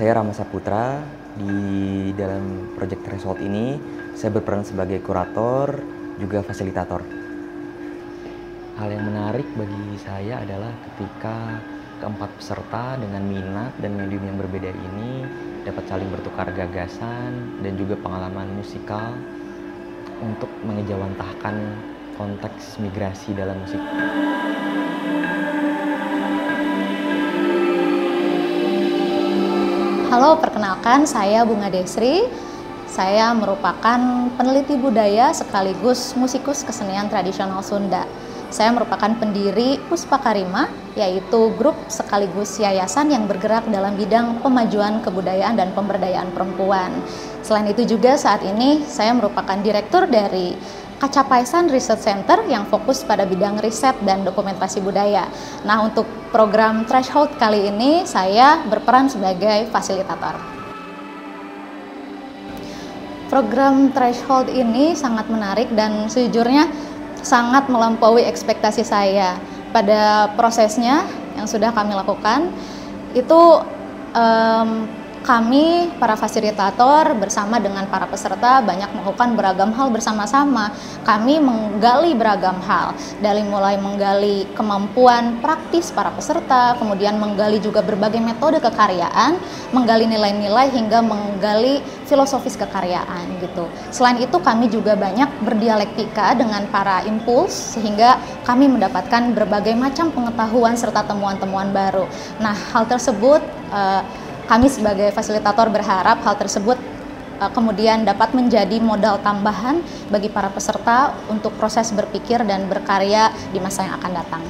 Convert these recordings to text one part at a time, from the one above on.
saya Rama Saputra. Di dalam Project Threshold ini, saya berperan sebagai kurator, juga fasilitator. Hal yang menarik bagi saya adalah ketika keempat peserta dengan minat dan medium yang berbeda ini dapat saling bertukar gagasan dan juga pengalaman musikal untuk mengejawantahkan konteks migrasi dalam musik. Halo, perkenalkan saya Bunga Desri. Saya merupakan peneliti budaya sekaligus musikus kesenian tradisional Sunda. Saya merupakan pendiri Puspakarima, yaitu grup sekaligus yayasan yang bergerak dalam bidang pemajuan kebudayaan dan pemberdayaan perempuan. Selain itu juga saat ini saya merupakan direktur dari Kacapaisan Research Center yang fokus pada bidang riset dan dokumentasi budaya. Nah, untuk program Threshold kali ini saya berperan sebagai fasilitator. Program Threshold ini sangat menarik dan sejujurnya sangat melampaui ekspektasi saya. Pada prosesnya yang sudah kami lakukan, itu kami, para fasilitator bersama dengan para peserta banyak melakukan beragam hal bersama-sama. Kami menggali beragam hal, dari mulai menggali kemampuan praktis para peserta, kemudian menggali juga berbagai metode kekaryaan, menggali nilai-nilai hingga menggali filosofis kekaryaan gitu. Selain itu kami juga banyak berdialektika dengan para impuls sehingga kami mendapatkan berbagai macam pengetahuan serta temuan-temuan baru. Nah, hal tersebut kami sebagai fasilitator berharap hal tersebut kemudian dapat menjadi modal tambahan bagi para peserta untuk proses berpikir dan berkarya di masa yang akan datang.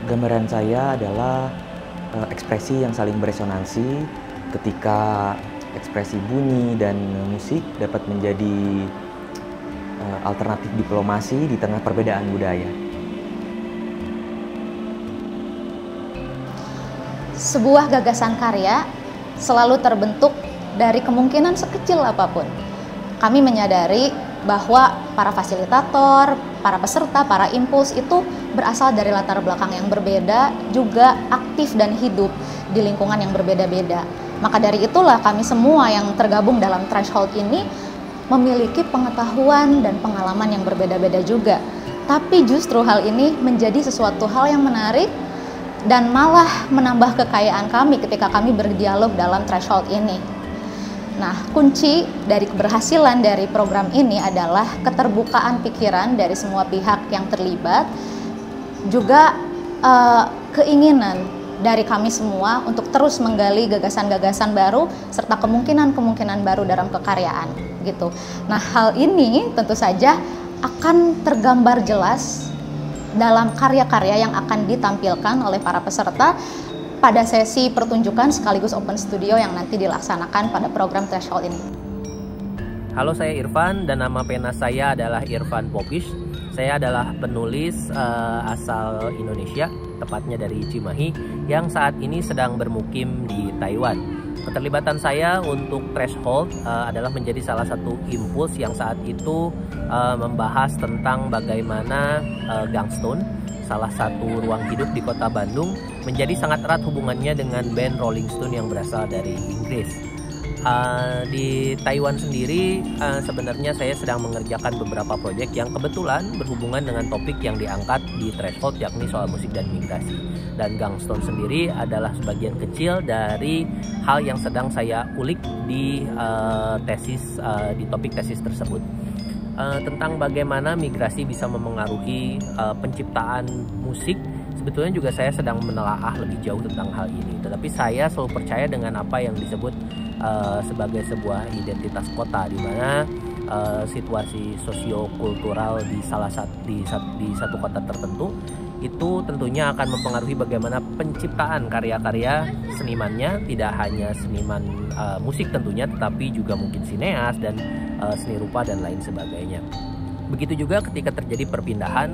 Gambaran saya adalah ekspresi yang saling beresonansi ketika ekspresi bunyi dan musik dapat menjadi alternatif diplomasi di tengah perbedaan budaya. Sebuah gagasan karya selalu terbentuk dari kemungkinan sekecil apapun. Kami menyadari bahwa para fasilitator, para peserta, para impuls itu berasal dari latar belakang yang berbeda, juga aktif dan hidup di lingkungan yang berbeda-beda. Maka dari itulah kami semua yang tergabung dalam Threshold ini memiliki pengetahuan dan pengalaman yang berbeda-beda juga. Tapi justru hal ini menjadi sesuatu hal yang menarik dan malah menambah kekayaan kami ketika kami berdialog dalam Threshold ini. Nah, kunci dari keberhasilan dari program ini adalah keterbukaan pikiran dari semua pihak yang terlibat, juga keinginan dari kami semua untuk terus menggali gagasan-gagasan baru serta kemungkinan-kemungkinan baru dalam kekaryaan gitu. Nah, hal ini tentu saja akan tergambar jelas dalam karya-karya yang akan ditampilkan oleh para peserta pada sesi pertunjukan sekaligus open studio yang nanti dilaksanakan pada program Threshold ini. Halo, saya Irfan dan nama pena saya adalah Irfan Popish. Saya adalah penulis asal Indonesia, tepatnya dari Cimahi, yang saat ini sedang bermukim di Taiwan. Keterlibatan saya untuk Threshold adalah menjadi salah satu impuls yang saat itu membahas tentang bagaimana Gangstone, salah satu ruang hidup di kota Bandung, menjadi sangat erat hubungannya dengan band Rolling Stone yang berasal dari Inggris. Di Taiwan sendiri sebenarnya saya sedang mengerjakan beberapa proyek yang kebetulan berhubungan dengan topik yang diangkat di Threshold, yakni soal musik dan migrasi. Dan Gangstone sendiri adalah sebagian kecil dari hal yang sedang saya ulik di di topik tesis tersebut. Tentang bagaimana migrasi bisa memengaruhi penciptaan musik. Sebetulnya juga saya sedang menelaah lebih jauh tentang hal ini. Tetapi saya selalu percaya dengan apa yang disebut sebagai sebuah identitas kota, di mana situasi sosiokultural di satu kota tertentu itu tentunya akan mempengaruhi bagaimana penciptaan karya-karya senimannya, tidak hanya seniman musik tentunya, tetapi juga mungkin sineas dan seni rupa dan lain sebagainya. Begitu juga ketika terjadi perpindahan,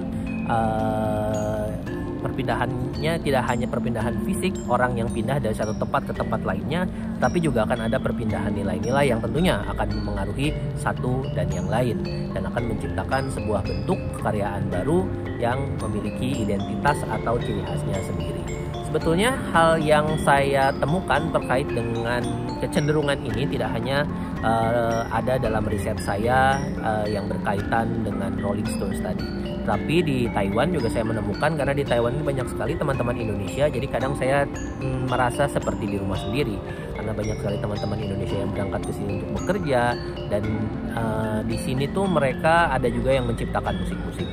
perpindahannya tidak hanya perpindahan fisik, orang yang pindah dari satu tempat ke tempat lainnya, tapi juga akan ada perpindahan nilai-nilai yang tentunya akan mempengaruhi satu dan yang lain, dan akan menciptakan sebuah bentuk kekaryaan baru yang memiliki identitas atau ciri khasnya sendiri. Sebetulnya hal yang saya temukan terkait dengan kecenderungan ini tidak hanya ada dalam riset saya yang berkaitan dengan Rolling Stones tadi, tapi di Taiwan juga saya menemukan, karena di Taiwan ini banyak sekali teman-teman Indonesia, jadi kadang saya merasa seperti di rumah sendiri karena banyak sekali teman-teman Indonesia yang berangkat ke sini untuk bekerja, dan di sini tuh mereka ada juga yang menciptakan musik-musik.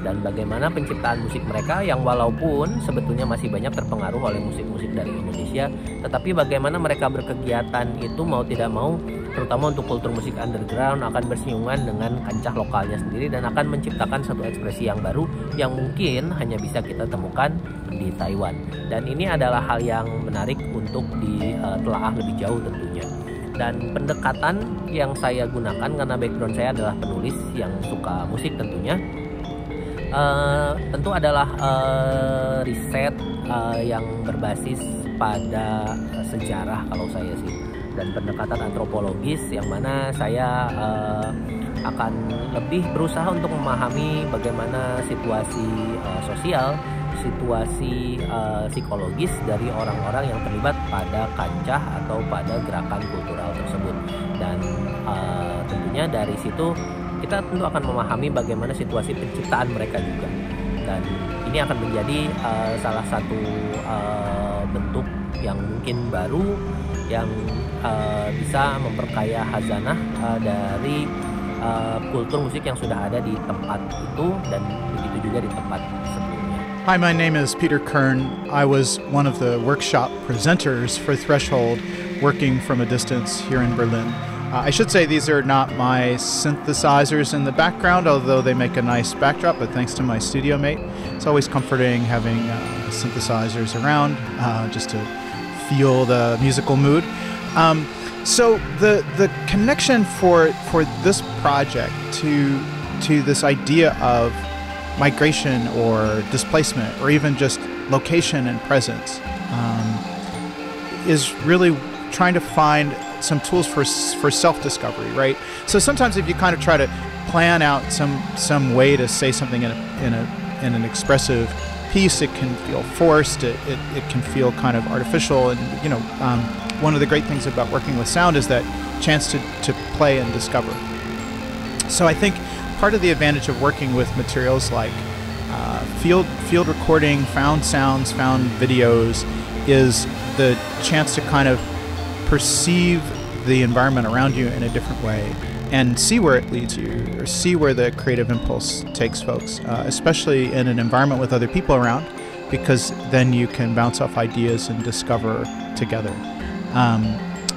Dan bagaimana penciptaan musik mereka yang walaupun sebetulnya masih banyak terpengaruh oleh musik-musik dari Indonesia, tetapi bagaimana mereka berkegiatan itu mau tidak mau, terutama untuk kultur musik underground, akan bersinggungan dengan kancah lokalnya sendiri dan akan menciptakan satu ekspresi yang baru yang mungkin hanya bisa kita temukan di Taiwan. Dan ini adalah hal yang menarik untuk ditelaah lebih jauh tentunya. Dan pendekatan yang saya gunakan, karena background saya adalah penulis yang suka musik tentunya, tentu adalah riset yang berbasis pada sejarah kalau saya sih, dan pendekatan antropologis yang mana saya akan lebih berusaha untuk memahami bagaimana situasi sosial, situasi psikologis dari orang-orang yang terlibat pada kancah atau pada gerakan kultural tersebut. Dan tentunya dari situ kita tentu akan memahami bagaimana situasi penciptaan mereka juga, dan ini akan menjadi salah satu bentuk yang mungkin baru yang bisa memperkaya khazanah dari kultur musik yang sudah ada di tempat itu, dan begitu juga di tempat sebelumnya. Hi, my name is Peter Kern. I was one of the workshop presenters for Threshold, working from a distance here in Berlin. I should say these are not my synthesizers in the background, although they make a nice backdrop, but thanks to my studio mate. It's always comforting having synthesizers around just to feel the musical mood. So the connection for this project to this idea of migration or displacement or even just location and presence is really trying to find some tools for self-discovery, right? So sometimes if you kind of try to plan out some way to say something in an expressive piece, it can feel forced. It can feel kind of artificial. And one of the great things about working with sound is that chance to play and discover. So I think part of the advantage of working with materials like field recording, found sounds, found videos, is the chance to kind of perceive the environment around you in a different way and see where it leads you, or see where the creative impulse takes folks, especially in an environment with other people around, because then you can bounce off ideas and discover together.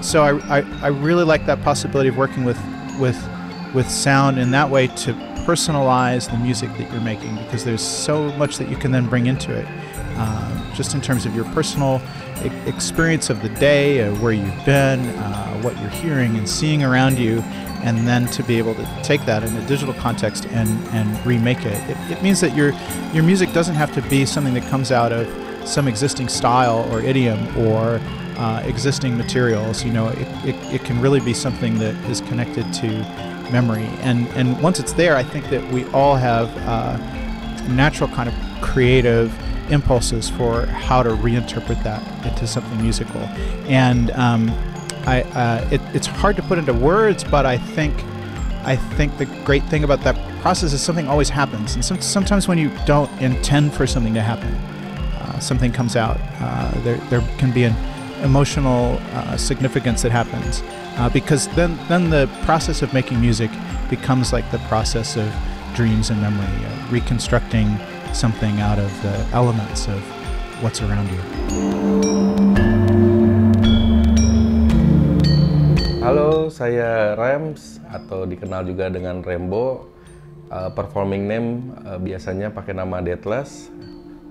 So I really like that possibility of working with sound in that way to personalize the music that you're making, because there's so much that you can then bring into it, just in terms of your personal experience of the day, where you've been, what you're hearing and seeing around you, and then to be able to take that in a digital context and remake it. It means that your music doesn't have to be something that comes out of some existing style or idiom or existing materials. It can really be something that is connected to memory. And once it's there, I think that we all have natural kind of creative impulses for how to reinterpret that into something musical. And it's hard to put into words, but I think the great thing about that process is something always happens. And sometimes when you don't intend for something to happen, something comes out. There can be an emotional significance that happens, because then the process of making music becomes like the process of dreams and memory, reconstructing something out of the elements of what's around you. Halo, saya Rams atau dikenal juga dengan Rembo. Performing name biasanya pakai nama Deathless.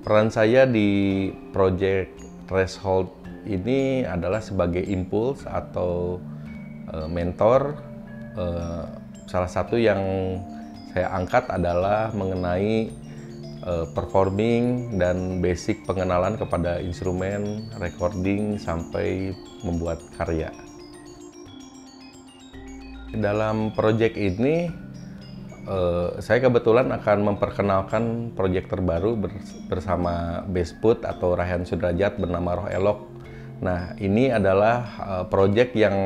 Peran saya di project Threshold ini adalah sebagai impuls atau mentor. Salah satu yang saya angkat adalah mengenai performing dan basic pengenalan kepada instrumen, recording, sampai membuat karya. Dalam proyek ini saya kebetulan akan memperkenalkan proyek terbaru bersama Besput atau Raihan Sudrajat bernama Roh Elok. Nah, ini adalah proyek yang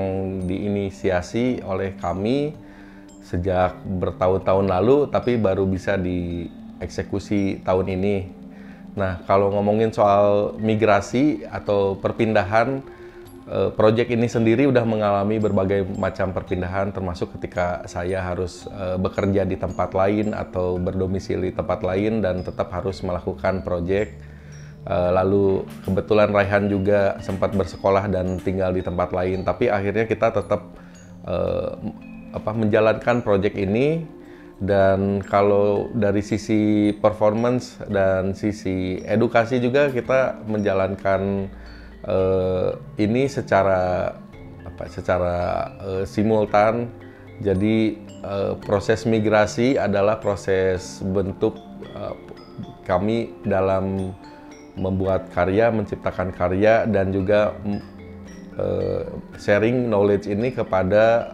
diinisiasi oleh kami sejak bertahun-tahun lalu, tapi baru bisa dieksekusi tahun ini. Nah, kalau ngomongin soal migrasi atau perpindahan, proyek ini sendiri udah mengalami berbagai macam perpindahan, termasuk ketika saya harus bekerja di tempat lain atau berdomisili tempat lain dan tetap harus melakukan proyek. Lalu kebetulan Raihan juga sempat bersekolah dan tinggal di tempat lain, tapi akhirnya kita tetap menjalankan proyek ini. Dan kalau dari sisi performance dan sisi edukasi juga kita menjalankan ini secara simultan. Jadi proses migrasi adalah proses bentuk kami dalam membuat karya, menciptakan karya, dan juga sharing knowledge ini kepada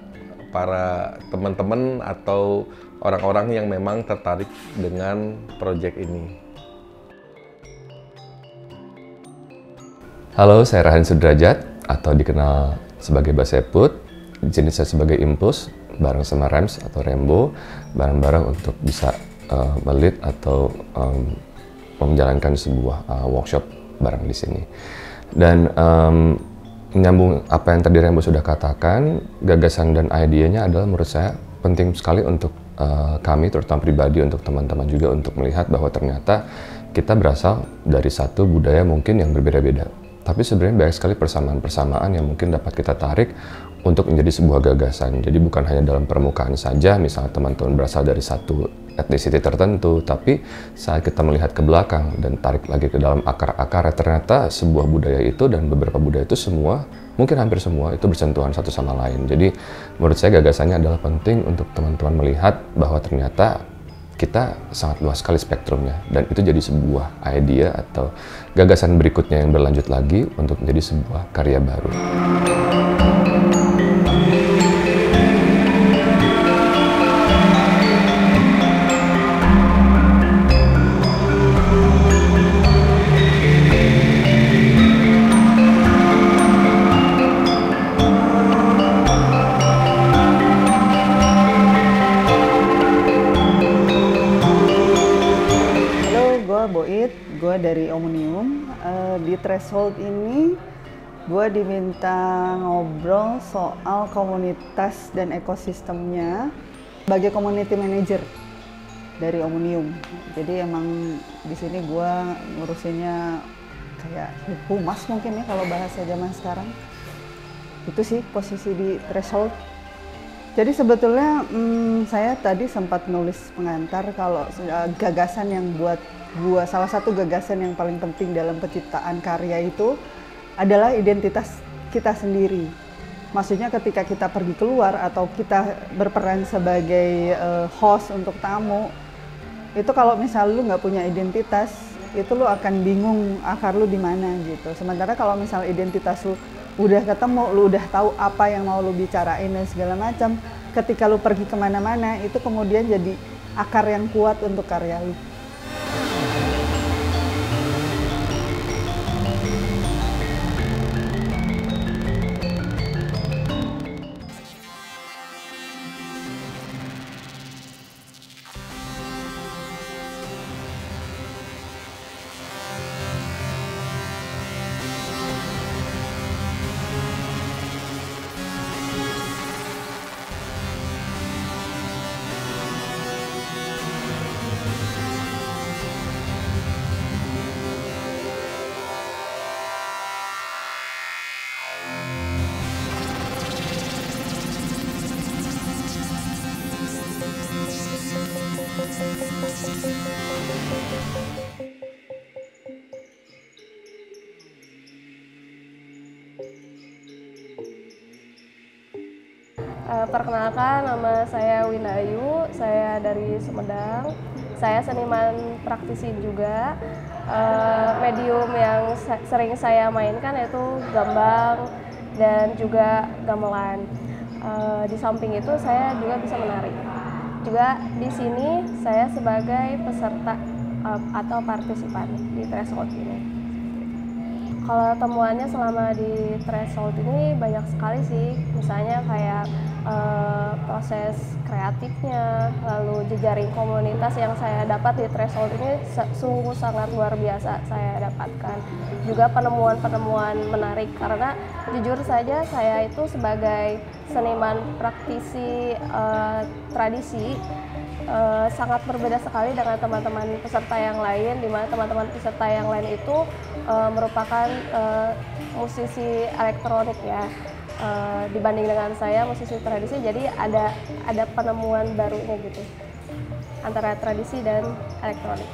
para teman-teman atau orang-orang yang memang tertarik dengan proyek ini. Halo, saya Raihan Sudrajat atau dikenal sebagai Baseput. Di sini saya sebagai Impus bareng sama Rems atau Rembo, bareng-bareng untuk bisa melit atau menjalankan sebuah workshop bareng di sini. Dan menyambung apa yang tadi Rembo sudah katakan, gagasan dan idenya adalah menurut saya penting sekali untuk kami, terutama pribadi, untuk teman-teman juga untuk melihat bahwa ternyata kita berasal dari satu budaya mungkin yang berbeda-beda. Tapi sebenarnya banyak sekali persamaan-persamaan yang mungkin dapat kita tarik untuk menjadi sebuah gagasan. Jadi bukan hanya dalam permukaan saja, misalnya teman-teman berasal dari satu etnisiti tertentu, tapi saat kita melihat ke belakang dan tarik lagi ke dalam akar-akarnya, ternyata sebuah budaya itu dan beberapa budaya itu semua, mungkin hampir semua, itu bersentuhan satu sama lain. Jadi menurut saya gagasannya adalah penting untuk teman-teman melihat bahwa ternyata kita sangat luas sekali spektrumnya, dan itu jadi sebuah ide atau gagasan berikutnya yang berlanjut lagi untuk menjadi sebuah karya baru. Gue dari Omnium. Di Threshold ini gue diminta ngobrol soal komunitas dan ekosistemnya sebagai community manager dari Omnium. Jadi emang di sini gue ngurusinnya kayak humas mungkin ya kalau bahasa zaman sekarang. Itu sih posisi di Threshold. Jadi sebetulnya saya tadi sempat nulis pengantar kalau gagasan yang buat gua, salah satu gagasan yang paling penting dalam penciptaan karya itu adalah identitas kita sendiri. Maksudnya ketika kita pergi keluar atau kita berperan sebagai host untuk tamu, itu kalau misal lu nggak punya identitas, itu lu akan bingung akar lu di mana gitu. Sementara kalau misal identitas lu udah ketemu, lu udah tahu apa yang mau lu bicarain dan segala macam, ketika lu pergi kemana-mana, itu kemudian jadi akar yang kuat untuk karya lu. Perkenalkan, nama saya Winda Ayu, saya dari Sumedang. Saya seniman praktisi juga. Medium yang sering saya mainkan yaitu gambang dan juga gamelan. Di samping itu saya juga bisa menari. juga di sini saya sebagai peserta atau partisipan di threshold ini. Kalau temuannya selama di threshold ini banyak sekali sih, misalnya kayak proses kreatifnya, lalu jejaring komunitas yang saya dapat di threshold ini sungguh sangat luar biasa saya dapatkan. Juga penemuan-penemuan menarik, karena jujur saja saya itu sebagai seniman praktisi tradisi sangat berbeda sekali dengan teman-teman peserta yang lain, di mana teman-teman peserta yang lain itu merupakan musisi elektronik ya. Dibanding dengan saya musisi tradisi, jadi ada penemuan barunya gitu antara tradisi dan elektronik.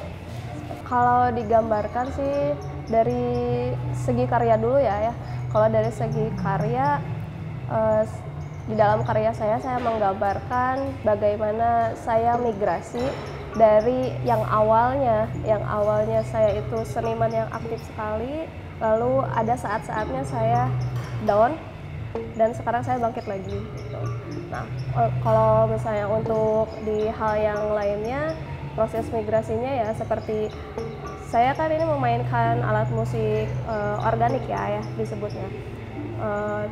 Kalau digambarkan sih dari segi karya dulu ya. Kalau dari segi karya, di dalam karya saya menggambarkan bagaimana saya migrasi dari yang awalnya saya itu seniman yang aktif sekali, lalu ada saat-saatnya saya down, dan sekarang saya bangkit lagi gitu. Nah, kalau misalnya untuk di hal yang lainnya, proses migrasinya ya seperti saya kan ini memainkan alat musik organik ya disebutnya.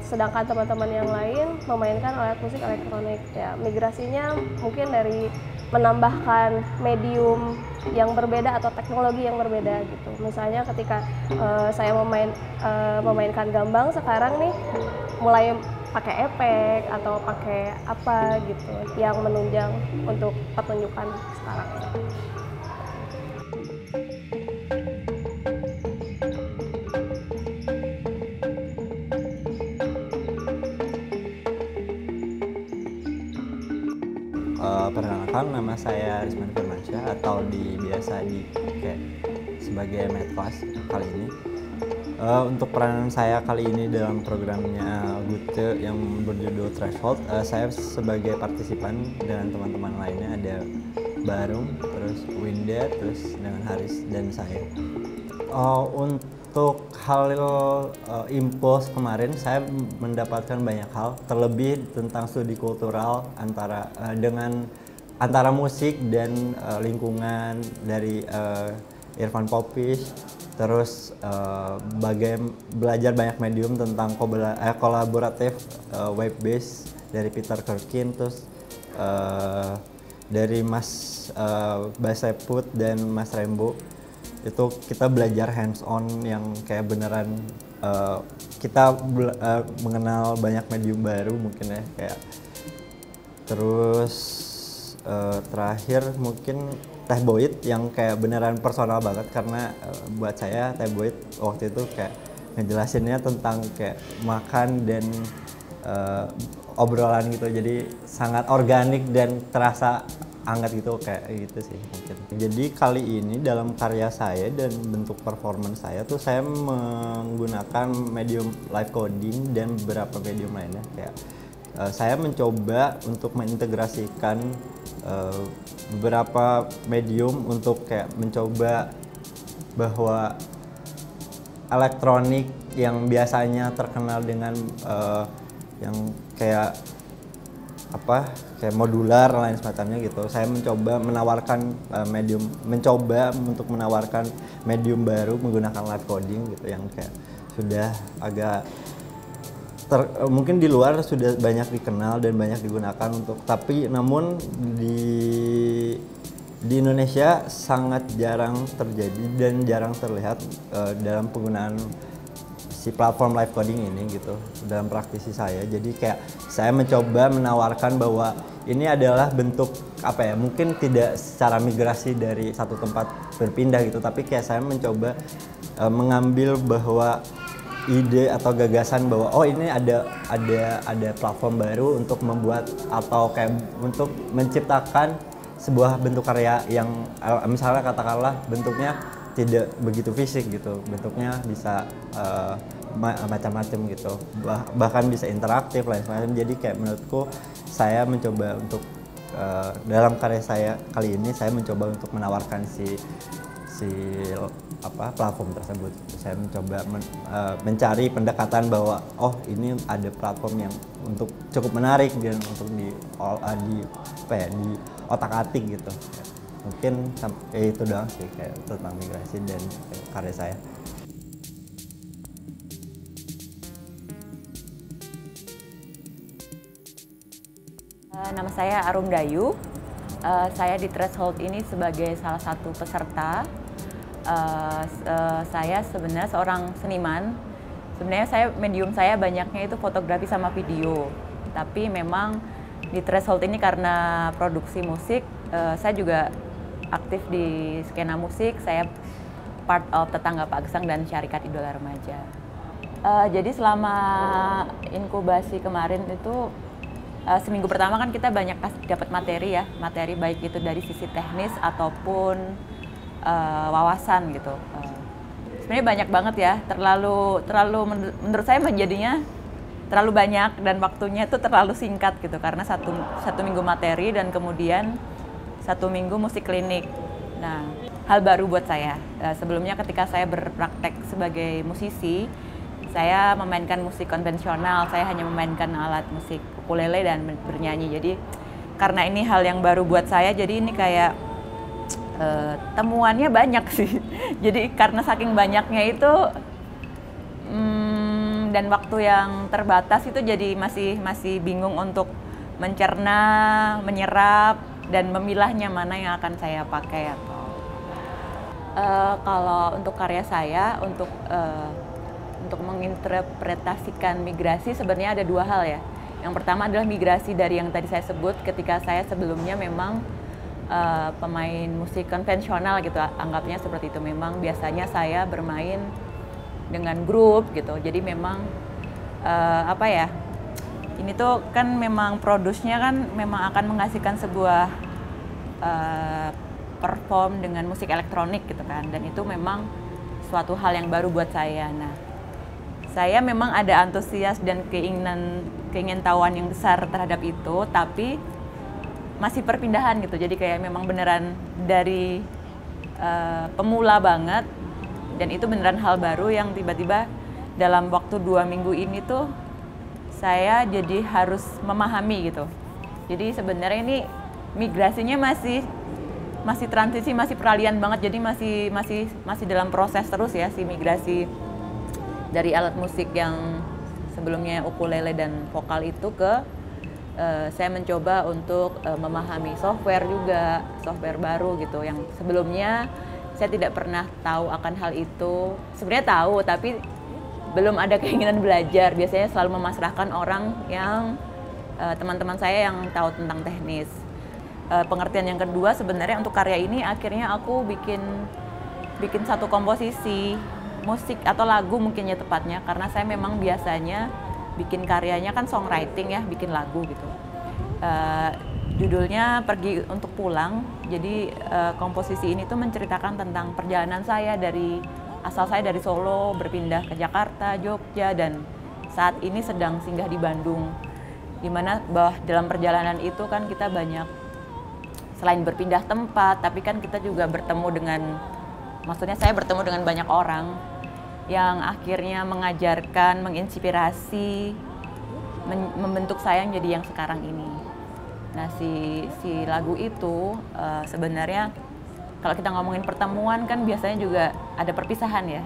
Sedangkan teman-teman yang lain memainkan alat musik elektronik ya. Migrasinya mungkin dari menambahkan medium yang berbeda atau teknologi yang berbeda gitu. Misalnya ketika saya memainkan gambang, sekarang nih mulai pakai efek atau pakai apa gitu yang menunjang untuk pertunjukan sekarang. Perkenalkan, nama saya Rizman Firmansyah atau biasa sebagai Medclass kali ini. Untuk peranan saya kali ini dalam programnya Gute yang berjudul Threshold, saya sebagai partisipan dengan teman-teman lainnya, ada Barung, terus Winda, terus dengan Haris dan saya. Untuk hal impuls kemarin, saya mendapatkan banyak hal, terlebih tentang studi kultural antara musik dan lingkungan dari Irfan Popish, terus belajar banyak medium tentang kolaboratif web based dari Peter Kirkin, terus dari Mas Baseput dan Mas Rembo. Itu kita belajar hands on yang kayak beneran kita mengenal banyak medium baru mungkin ya, kayak terus terakhir mungkin Teh Boyd yang kayak beneran personal banget, karena buat saya Teh Boyd waktu itu kayak ngejelasinnya tentang kayak makan dan obrolan gitu, jadi sangat organik dan terasa hangat gitu, kayak gitu sih mungkin. Jadi kali ini dalam karya saya dan bentuk performance saya tuh saya menggunakan medium live coding dan beberapa medium lainnya, kayak saya mencoba untuk mengintegrasikan beberapa medium untuk kayak mencoba bahwa elektronik yang biasanya terkenal dengan yang kayak kayak modular lain semacamnya gitu. Saya mencoba untuk menawarkan medium baru menggunakan live coding gitu, yang kayak sudah agak mungkin di luar sudah banyak dikenal dan banyak digunakan namun di Indonesia sangat jarang terjadi dan jarang terlihat dalam penggunaan si platform live coding ini gitu dalam praktisi saya. Jadi kayak saya mencoba menawarkan bahwa ini adalah bentuk mungkin tidak secara migrasi dari satu tempat berpindah gitu, tapi kayak saya mencoba mengambil bahwa ide atau gagasan bahwa ini ada platform baru untuk membuat atau kayak untuk menciptakan sebuah bentuk karya yang misalnya katakanlah bentuknya tidak begitu fisik gitu, bentuknya bisa macam-macam gitu, bahkan bisa interaktif lain sebagainya. Jadi kayak menurutku saya mencoba untuk dalam karya saya kali ini saya mencoba untuk menawarkan si si platform tersebut. Saya mencoba mencari pendekatan bahwa oh ini ada platform yang untuk cukup menarik dan untuk di otak-atik gitu. Mungkin itu doang sih kayak tentang migrasi dan karya saya. Nama saya Arum Dayu. Saya di Threshold ini sebagai salah satu peserta. Saya sebenarnya seorang seniman. Sebenarnya medium saya banyaknya itu fotografi sama video. Tapi memang di Threshold ini karena produksi musik, saya juga aktif di skena musik. Saya part of Tetangga Pak Gesang dan Syarikat Idola Remaja. Jadi selama inkubasi kemarin itu seminggu pertama kan kita banyak dapat materi baik itu dari sisi teknis ataupun wawasan gitu. Sebenarnya banyak banget ya, menurut saya menjadinya terlalu banyak dan waktunya itu terlalu singkat gitu karena satu minggu materi dan kemudian 1 minggu musik klinik. Nah, hal baru buat saya. Sebelumnya ketika saya berpraktek sebagai musisi, saya memainkan musik konvensional, saya hanya memainkan alat musik ukulele dan bernyanyi. Jadi karena ini hal yang baru buat saya, jadi ini kayak temuannya banyak sih. Jadi karena saking banyaknya itu dan waktu yang terbatas itu jadi masih bingung untuk mencerna, menyerap dan memilahnya mana yang akan saya pakai. Kalau untuk karya saya untuk menginterpretasikan migrasi sebenarnya ada 2 hal ya. Yang pertama adalah migrasi dari yang tadi saya sebut ketika saya sebelumnya memang pemain musik konvensional gitu, anggapnya seperti itu. Memang biasanya saya bermain dengan grup gitu. Jadi memang ini tuh kan memang produsnya kan memang akan menghasilkan sebuah perform dengan musik elektronik gitu kan. Dan itu memang suatu hal yang baru buat saya. Nah, saya memang ada antusias dan keingintahuan yang besar terhadap itu, tapi masih perpindahan gitu. Jadi kayak memang beneran dari pemula banget, dan itu beneran hal baru yang tiba-tiba dalam waktu 2 minggu ini tuh saya jadi harus memahami gitu. Jadi sebenarnya ini migrasinya masih transisi, masih peralihan banget. Jadi masih dalam proses terus ya si migrasi dari alat musik yang sebelumnya ukulele dan vokal itu ke saya mencoba untuk memahami software juga, software baru gitu yang sebelumnya saya tidak pernah tahu akan hal itu. Sebenarnya tahu tapi belum ada keinginan belajar. Biasanya selalu memasrahkan orang yang teman-teman saya yang tahu tentang teknis. Pengertian yang kedua sebenarnya untuk karya ini akhirnya aku bikin satu komposisi musik atau lagu mungkin ya tepatnya, karena saya memang biasanya bikin karyanya kan songwriting ya, bikin lagu gitu. Judulnya Pergi Untuk Pulang. Jadi komposisi ini tuh menceritakan tentang perjalanan saya asal saya dari Solo berpindah ke Jakarta, Jogja, dan saat ini sedang singgah di Bandung. Dimana dalam perjalanan itu kan kita banyak selain berpindah tempat, tapi kan kita juga maksudnya saya bertemu dengan banyak orang yang akhirnya mengajarkan, menginspirasi, membentuk saya jadi yang sekarang ini. Nah si lagu itu sebenarnya kalau kita ngomongin pertemuan kan biasanya juga ada perpisahan ya.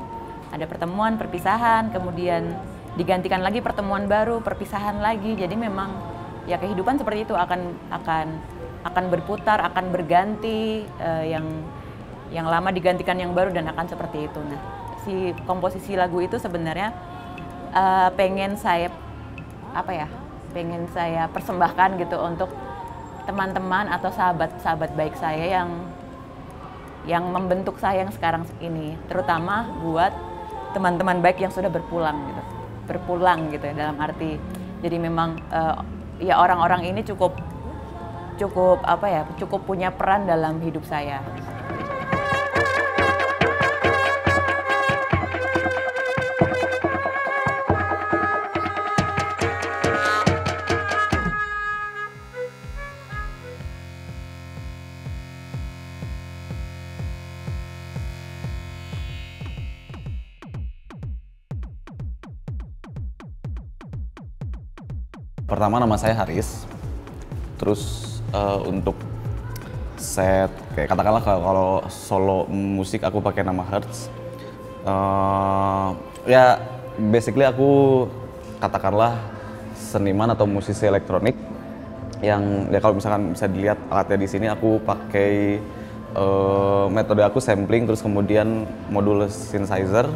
Ada pertemuan, perpisahan, kemudian digantikan lagi pertemuan baru, perpisahan lagi. Jadi memang ya kehidupan seperti itu akan berputar, akan berganti, yang lama digantikan yang baru dan akan seperti itu. Nah, si komposisi lagu itu sebenarnya pengen saya persembahkan gitu untuk teman-teman atau sahabat-sahabat baik saya yang membentuk saya yang sekarang ini, terutama buat teman-teman baik yang sudah berpulang gitu ya, dalam arti jadi memang ya orang-orang ini cukup punya peran dalam hidup saya. Pertama nama saya Haris. Terus untuk set kayak katakanlah kalau solo musik aku pakai nama Hertz. Ya basically aku katakanlah seniman atau musisi elektronik yang ya kalau misalkan bisa dilihat alatnya di sini aku pakai metode aku sampling terus kemudian modul synthesizer.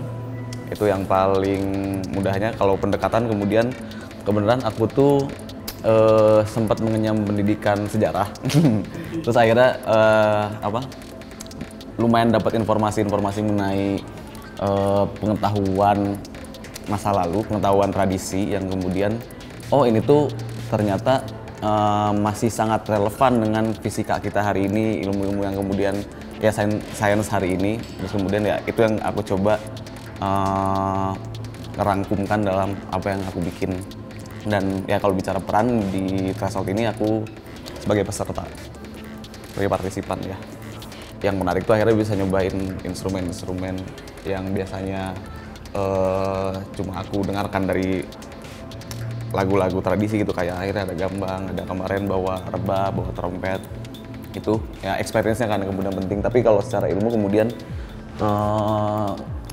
Itu yang paling mudahnya. Kalau pendekatan kemudian kebenaran aku tuh sempat mengenyam pendidikan sejarah. Terus akhirnya lumayan dapat informasi-informasi mengenai pengetahuan masa lalu, pengetahuan tradisi yang kemudian ini tuh ternyata masih sangat relevan dengan fisika kita hari ini, ilmu-ilmu yang kemudian ya sains hari ini. Terus kemudian ya itu yang aku coba rangkumkan dalam apa yang aku bikin. Dan ya kalau bicara peran di Threshold ini aku sebagai peserta, sebagai partisipan ya. Yang menarik tuh akhirnya bisa nyobain instrumen-instrumen yang biasanya cuma aku dengarkan dari lagu-lagu tradisi gitu, kayak akhirnya ada gambang, ada kemarin bawa rebab, bawa trompet. Itu ya experience-nya kan yang kemudian penting. Tapi kalau secara ilmu kemudian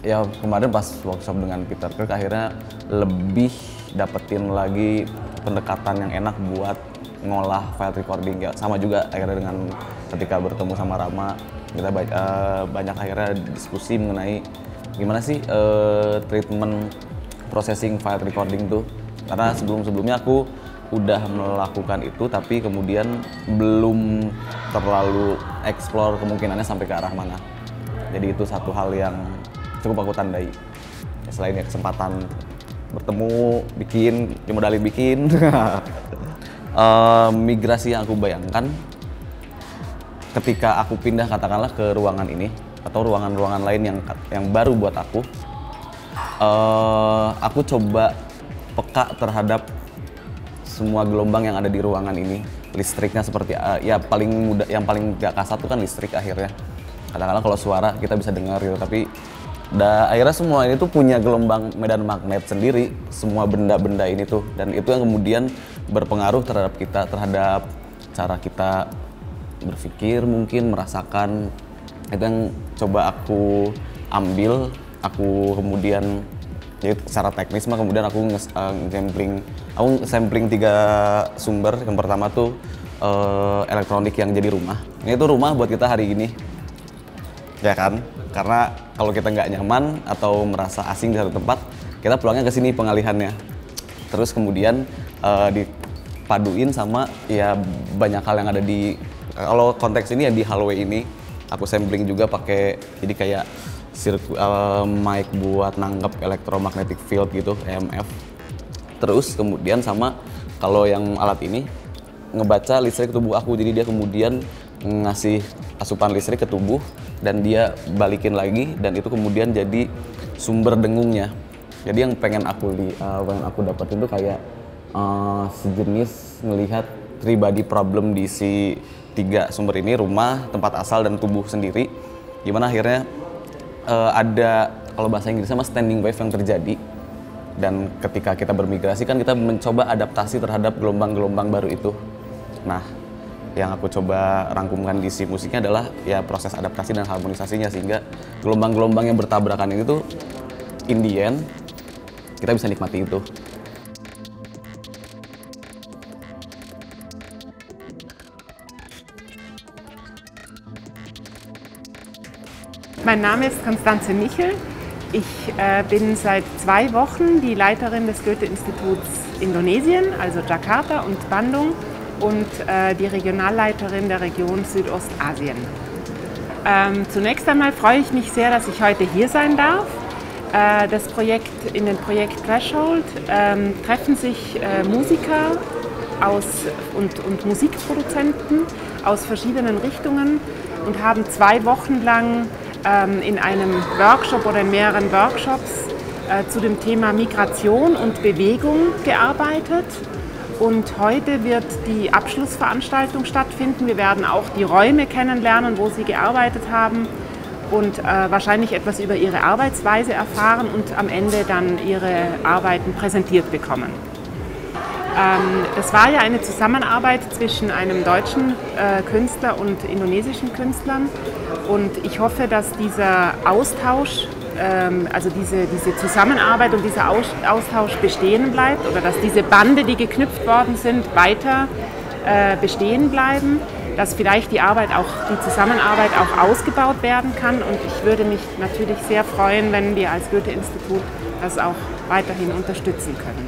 ya kemarin pas workshop dengan Peter Kirk akhirnya lebih dapetin lagi pendekatan yang enak buat ngolah file recording. Ya sama juga akhirnya dengan ketika bertemu sama Rama kita banyak akhirnya diskusi mengenai gimana sih treatment processing file recording tuh, karena sebelumnya aku udah melakukan itu tapi kemudian belum terlalu explore kemungkinannya sampai ke arah mana. Jadi itu satu hal yang cukup aku tandai. Selain ya kesempatan bertemu, bikin, dimodalin bikin. Migrasi yang aku bayangkan ketika aku pindah katakanlah ke ruangan ini atau ruangan-ruangan lain yang baru buat aku coba peka terhadap semua gelombang yang ada di ruangan ini. Listriknya seperti ya paling mudah, yang paling gak kasar tuh kan listrik akhirnya. Katakanlah kalau suara kita bisa dengar gitu, tapi akhirnya semua ini tuh punya gelombang medan magnet sendiri, semua benda-benda ini tuh, dan itu yang kemudian berpengaruh terhadap kita, terhadap cara kita berpikir, mungkin merasakan. Itu yang coba aku ambil, aku kemudian jadi secara teknis mah kemudian aku sampling 3 sumber. Yang pertama tuh elektronik yang jadi rumah. Ini tuh rumah buat kita hari ini, ya kan? Karena kalau kita nggak nyaman atau merasa asing di satu tempat, kita pulangnya ke sini pengalihannya. Terus kemudian dipaduin sama ya banyak hal yang ada di, kalau konteks ini ya di hallway ini, aku sampling juga pakai jadi kayak mic buat nanggep electromagnetic field gitu, EMF. Terus kemudian sama kalau yang alat ini ngebaca listrik tubuh aku, jadi dia kemudian ngasih asupan listrik ke tubuh dan dia balikin lagi, dan itu kemudian jadi sumber dengungnya. Jadi yang pengen aku dapetin tuh kayak sejenis melihat pribadi problem di si 3 sumber ini, rumah, tempat asal, dan tubuh sendiri. Gimana akhirnya ada, kalau bahasa Inggrisnya mas, standing wave yang terjadi. Dan ketika kita bermigrasi kan kita mencoba adaptasi terhadap gelombang-gelombang baru itu. Nah, yang aku coba rangkumkan di si musiknya adalah ya proses adaptasi dan harmonisasinya, sehingga gelombang-gelombang yang bertabrakan ini tuh in the end kita bisa nikmati itu. Mein Name ist Constanze Michel. Ich bin seit 2 Wochen die Leiterin des Goethe-Instituts Indonesien, also Jakarta und Bandung, und die Regionalleiterin der Region Südostasien. Zunächst einmal freue ich mich sehr, dass ich heute hier sein darf. In dem Projekt Threshold treffen sich Musiker und Musikproduzenten aus verschiedenen Richtungen und haben 2 Wochen lang in einem Workshop oder in mehreren Workshops zu dem Thema Migration und Bewegung gearbeitet. Und heute wird die Abschlussveranstaltung stattfinden. Wir werden auch die Räume kennenlernen, wo sie gearbeitet haben, und wahrscheinlich etwas über ihre Arbeitsweise erfahren und am Ende dann ihre Arbeiten präsentiert bekommen. Das war ja eine Zusammenarbeit zwischen einem deutschen Künstler und indonesischen Künstlern und ich hoffe, dass dieser Austausch, also diese Zusammenarbeit und dieser Austausch bestehen bleibt oder dass diese Bande, die geknüpft worden sind, weiter bestehen bleiben, dass vielleicht die Zusammenarbeit auch ausgebaut werden kann und ich würde mich natürlich sehr freuen, wenn wir als Goethe-Institut das auch weiterhin unterstützen können.